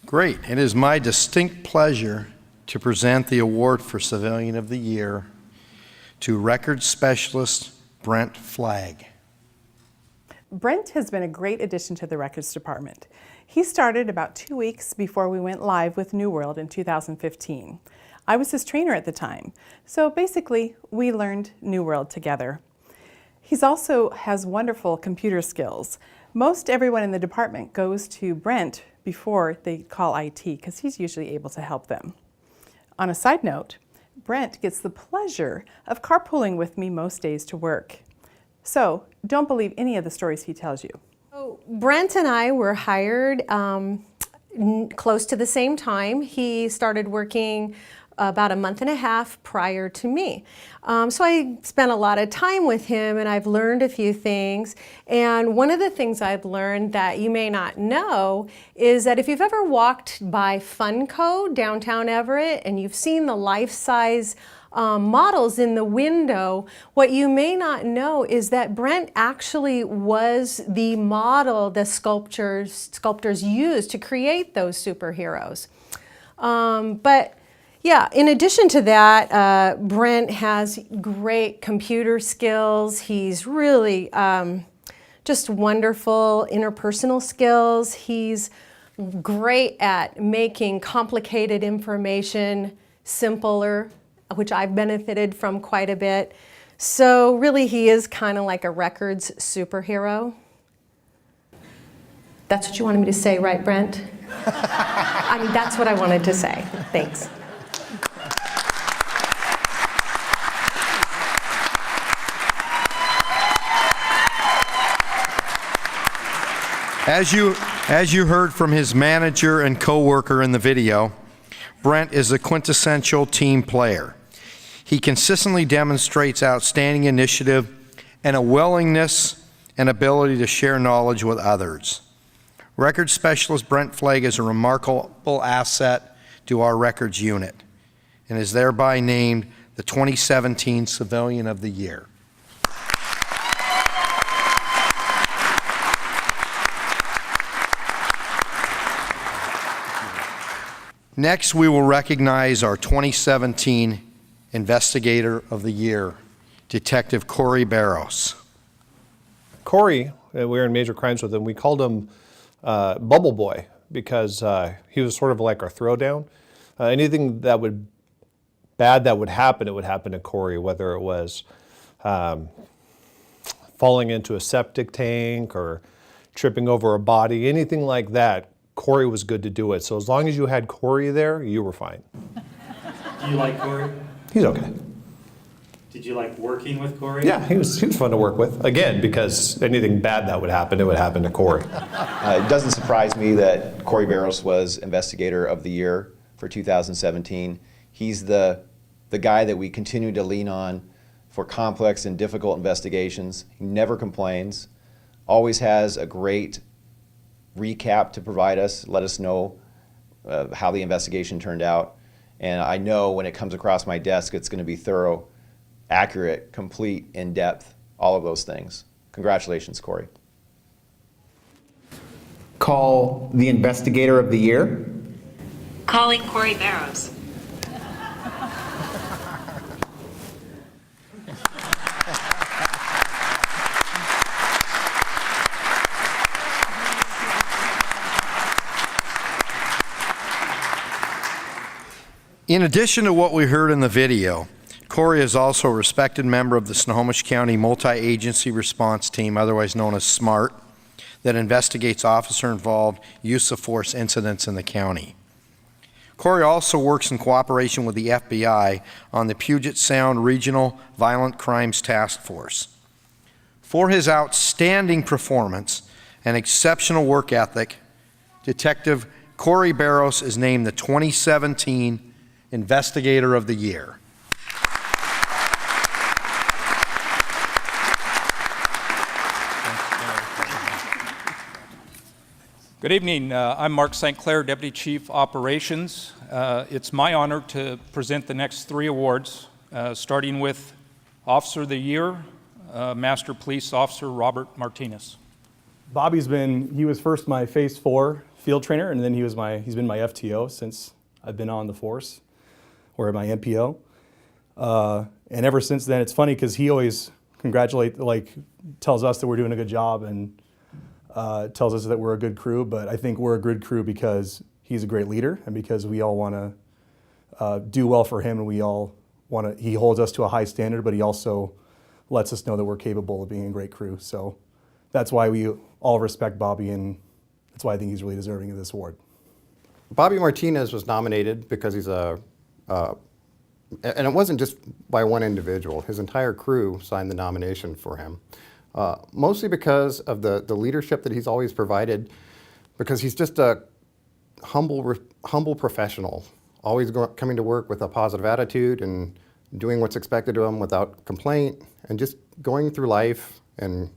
Great. It is my distinct pleasure to present the award for Civilian of the Year to Records Specialist Brent Flagg. Brent has been a great addition to the Records Department. He started about 2 weeks before we went live with New World in 2015. I was his trainer at the time. So basically, we learned New World together. He also has wonderful computer skills. Most everyone in the department goes to Brent before they call IT because he's usually able to help them. On a side note, Brent gets the pleasure of carpooling with me most days to work. So don't believe any of the stories he tells you. Brent and I were hired close to the same time. He started working about a month and a half prior to me. So I spent a lot of time with him and I've learned a few things. And one of the things I've learned that you may not know is that if you've ever walked by Funco downtown Everett and you've seen the life-size models in the window, what you may not know is that Brent actually was the model the sculptors used to create those superheroes. But yeah, in addition to that, Brent has great computer skills. He's really just wonderful interpersonal skills. He's great at making complicated information simpler, which I've benefited from quite a bit. So really, he is kind of like a records superhero. That's what you wanted me to say, right, Brent? I mean, that's what I wanted to say. Thanks. As you heard from his manager and co-worker in the video, Brent is a quintessential team player. He consistently demonstrates outstanding initiative and a willingness and ability to share knowledge with others. Records Specialist Brent Flagg is a remarkable asset to our records unit and is thereby named the 2017 Civilian of the Year. Next, we will recognize our 2017 Investigator of the Year, Detective Corey Barros. Corey, we were in major crimes with him. We called him Bubble Boy because he was sort of like our throwdown. Anything that would happen, it would happen to Corey, whether it was falling into a septic tank or tripping over a body, anything like that. Corey was good to do it. So as long as you had Corey there, you were fine. Do you like Corey? He's okay. Did you like working with Corey? Yeah, he was fun to work with. Again, because anything bad that would happen, it would happen to Corey. It doesn't surprise me that Corey Barros was Investigator of the Year for 2017. He's the guy that we continue to lean on for complex and difficult investigations. He never complains, always has a great recap to provide us, let us know how the investigation turned out. And I know when it comes across my desk, it's going to be thorough, accurate, complete, in-depth, all of those things. Congratulations, Corey. Call the Investigator of the Year. Calling Corey Barros. In addition to what we heard in the video, Corey is also a respected member of the Snohomish County Multi-Agency Response Team, otherwise known as SMART, that investigates officer-involved use of force incidents in the county. Corey also works in cooperation with the FBI on the Puget Sound Regional Violent Crimes Task Force. For his outstanding performance and exceptional work ethic, Detective Corey Barros is named the 2017 Investigator of the Year. Good evening. I'm Mark St. Clair, Deputy Chief Operations. It's my honor to present the next three awards, starting with Officer of the Year, Master Police Officer Robert Martinez. Bobby's he was first my Phase 4 field trainer, and then he's been my FTO since I've been on the force, or my MPO. And ever since then, it's funny because he always tells us that we're doing a good job and tells us that we're a good crew, but I think we're a good crew because he's a great leader and because we all want do well for him, and we all want to. He holds us to a high standard, but he also lets us know that we're capable of being a great crew. So that's why we all respect Bobby, and that's why I think he's really deserving of this award. Bobby Martinez was nominated because he's and it wasn't just by one individual. His entire crew signed the nomination for him, mostly because of the leadership that he's always provided, because he's just a humble professional, always coming to work with a positive attitude and doing what's expected of him without complaint, and just going through life and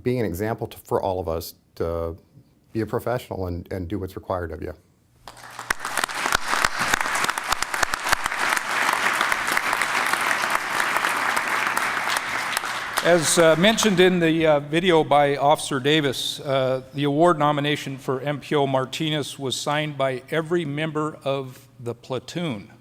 being an example for all of us to be a professional and do what's required of you. As mentioned in the video by Officer Davis, the award nomination for MPO Martinez was signed by every member of the platoon,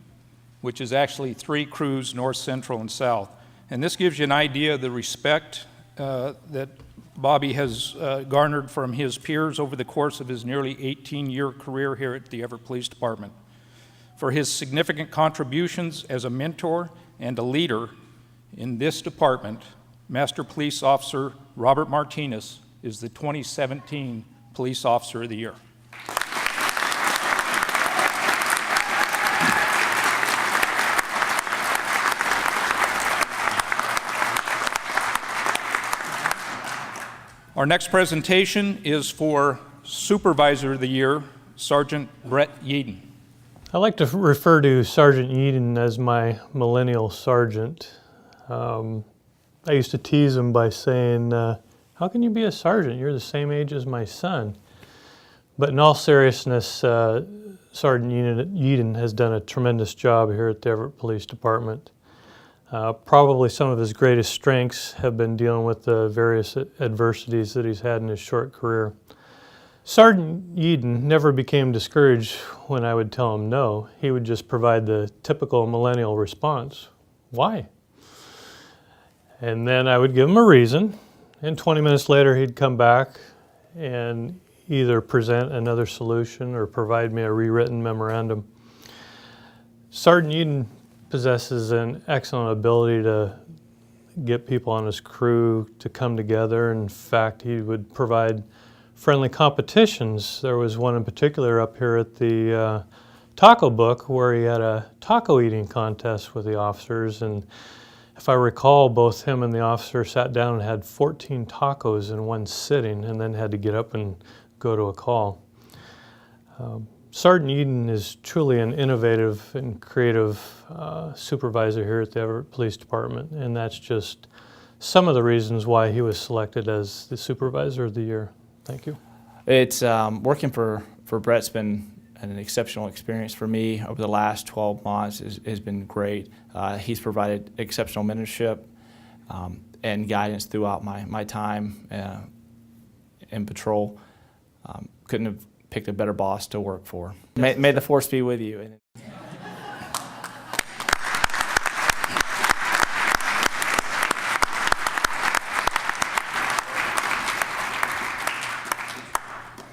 which is actually 3 crews, north, central, and south. And this gives you an idea of the respect that Bobby has garnered from his peers over the course of his nearly 18-year career here at the Everett Police Department. For his significant contributions as a mentor and a leader in this department, Master Police Officer Robert Martinez is the 2017 Police Officer of the Year. Our next presentation is for Supervisor of the Year, Sergeant Brett Yeadon. I like to refer to Sergeant Yeadon as my millennial sergeant. I used to tease him by saying, how can you be a sergeant? You're the same age as my son. But in all seriousness, Sergeant Yeadon has done a tremendous job here at the Everett Police Department. Probably some of his greatest strengths have been dealing with the various adversities that he's had in his short career. Sergeant Yeadon never became discouraged when I would tell him no. He would just provide the typical millennial response. Why? And then I would give him a reason, and 20 minutes later he'd come back and either present another solution or provide me a rewritten memorandum. Sergeant Yeadon possesses an excellent ability to get people on his crew to come together. In fact, he would provide friendly competitions. There was one in particular up here at the Taco Book where he had a taco eating contest with the officers, and if I recall, both him and the officer sat down and had 14 tacos in one sitting and then had to get up and go to a call. Sergeant Yeadon is truly an innovative and creative supervisor here at the Everett Police Department, and that's just some of the reasons why he was selected as the Supervisor of the Year. Thank you. It's working for Brett's been an exceptional experience for me over the last 12 months. Has been great. He's provided exceptional mentorship and guidance throughout my time in patrol. Couldn't have picked a better boss to work for. May the force be with you.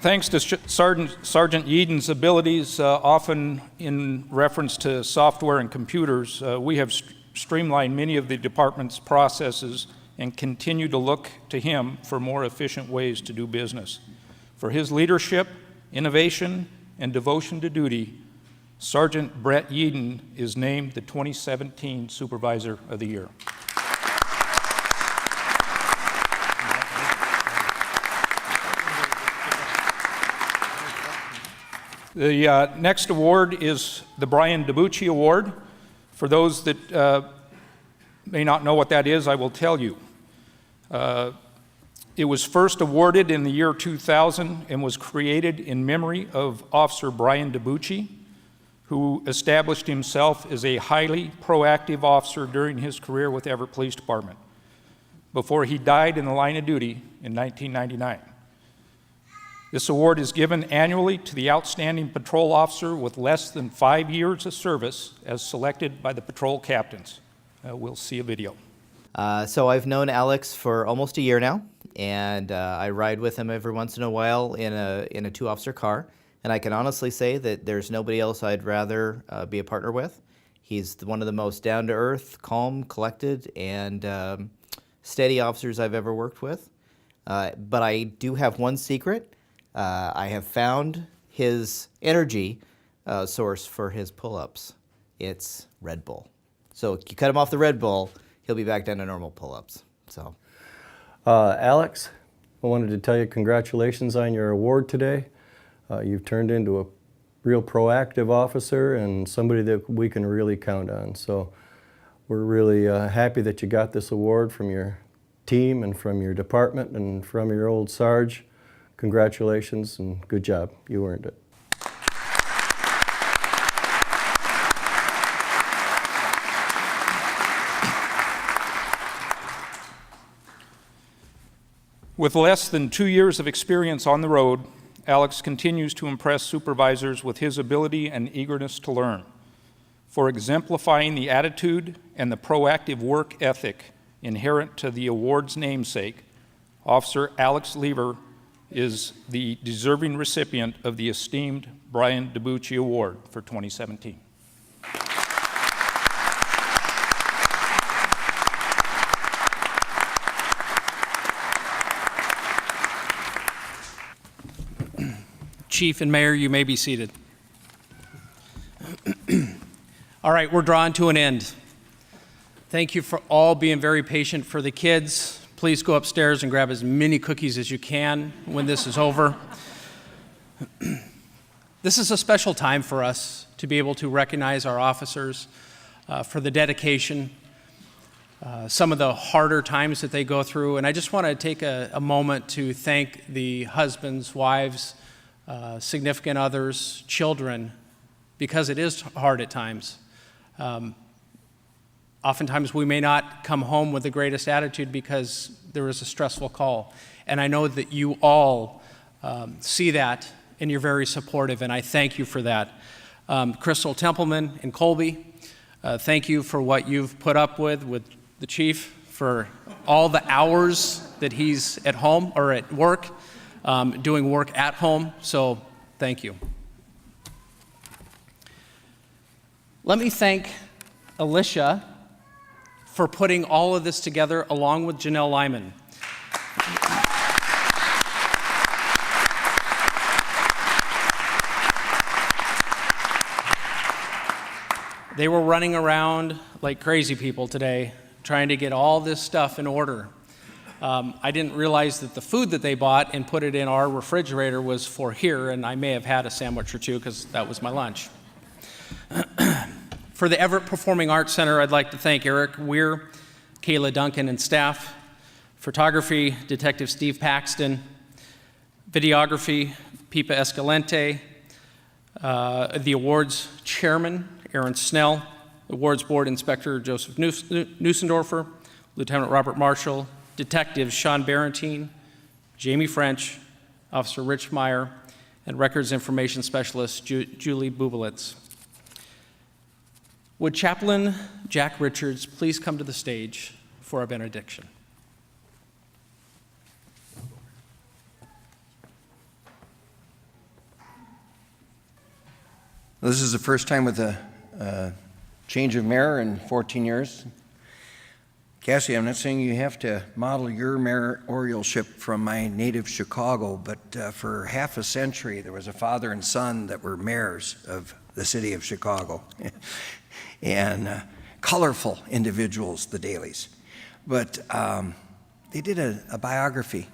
Thanks to Sergeant Yeadon's abilities, often in reference to software and computers, we have streamlined many of the department's processes and continue to look to him for more efficient ways to do business. For his leadership, innovation, and devotion to duty, Sergeant Brett Yeadon is named the 2017 Supervisor of the Year. The next award is the Brian DiBucci Award. For those that may not know what that is, I will tell you. It was first awarded in the year 2000 and was created in memory of Officer Brian DiBucci, who established himself as a highly proactive officer during his career with Everett Police Department before he died in the line of duty in 1999. This award is given annually to the outstanding patrol officer with less than 5 years of service as selected by the patrol captains. We'll see a video. So I've known Alex for almost a year now, and I ride with him every once in a while in a 2-officer car. and I can honestly say that there's nobody else I'd rather be a partner with. He's one of the most down-to-earth, calm, collected, and steady officers I've ever worked with. But I do have one secret. I have found his energy source for his pull-ups. It's Red Bull. So you cut him off the Red Bull, he'll be back down to normal pull-ups. So, Alex, I wanted to tell you congratulations on your award today. You've turned into a real proactive officer and somebody that we can really count on. So we're really happy that you got this award from your team and from your department and from your old Sarge. Congratulations and good job. You earned it. With less than 2 years of experience on the road, Alex continues to impress supervisors with his ability and eagerness to learn. For exemplifying the attitude and the proactive work ethic inherent to the award's namesake, Officer Alex Lever is the deserving recipient of the esteemed Brian DiBucci Award for 2017. Chief and Mayor, you may be seated. All right, we're drawing to an end. Thank you for all being very patient for the kids. Please go upstairs and grab as many cookies as you can when this is over. This is a special time for us to be able to recognize our officers for the dedication, some of the harder times that they go through. And I just want to take a moment to thank the husbands, wives, significant others, children, because it is hard at times. Oftentimes we may not come home with the greatest attitude because there is a stressful call. And I know that you all see that and you're very supportive, and I thank you for that. Crystal Templeman and Colby, thank you for what you've put up with the chief, for all the hours that he's at home or at work, doing work at home, so thank you. Let me thank Alicia for putting all of this together along with Janelle Lyman. They were running around like crazy people today, trying to get all this stuff in order. I didn't realize that the food that they bought and put it in our refrigerator was for here, and I may have had a sandwich or two because that was my lunch. For the Everett Performing Arts Center, I'd like to thank Eric Weir, Kayla Duncan, and staff. Photography, Detective Steve Paxton. Videography, Pipa Escalante. The awards chairman, Aaron Snell. Awards board inspector, Joseph Nussendorfer. Lieutenant Robert Marshall. Detectives Sean Barentine, Jamie French, Officer Rich Meyer, and Records Information Specialist Julie Bubelitz. Would Chaplain Jack Richards please come to the stage for a benediction? This is the first time with a change of mayor in 14 years. Cassie, I'm not saying you have to model your mayoralship from my native Chicago, but for half a century there was a father and son that were mayors of the city of Chicago. And colorful individuals, the Dailies. But they did a biography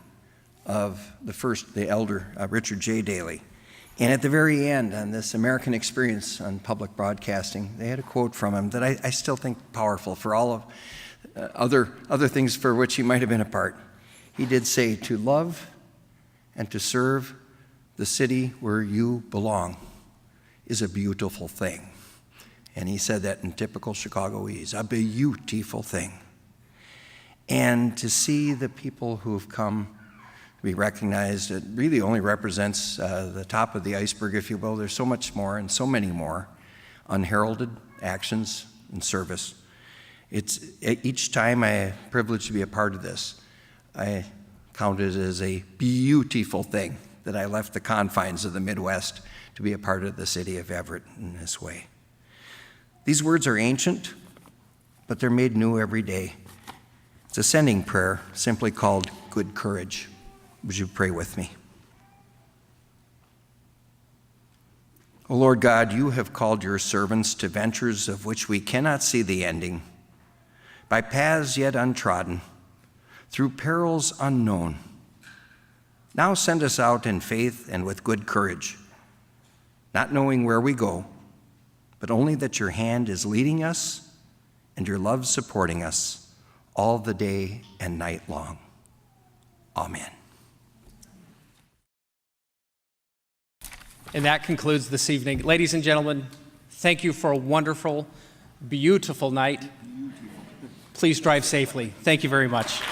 of the elder Richard J. Daley. And at the very end, on this American Experience on Public Broadcasting, they had a quote from him that I still think powerful for all of other things for which he might have been a part. He did say, "To love and to serve the city where you belong is a beautiful thing." And he said that in typical Chicagoese, a beautiful thing. And to see the people who have come to be recognized, it really only represents the top of the iceberg, if you will. There's so much more and so many more unheralded actions and service. It's each time I'm privileged to be a part of this, I count it as a beautiful thing that I left the confines of the Midwest to be a part of the city of Everett in this way. These words are ancient, but they're made new every day. It's a sending prayer simply called Good Courage. Would you pray with me? O Lord God, you have called your servants to ventures of which we cannot see the ending, by paths yet untrodden, through perils unknown. Now send us out in faith and with good courage, not knowing where we go, but only that your hand is leading us and your love supporting us all the day and night long. Amen. And that concludes this evening. Ladies and gentlemen, thank you for a wonderful, beautiful night. Please drive safely. Thank you very much.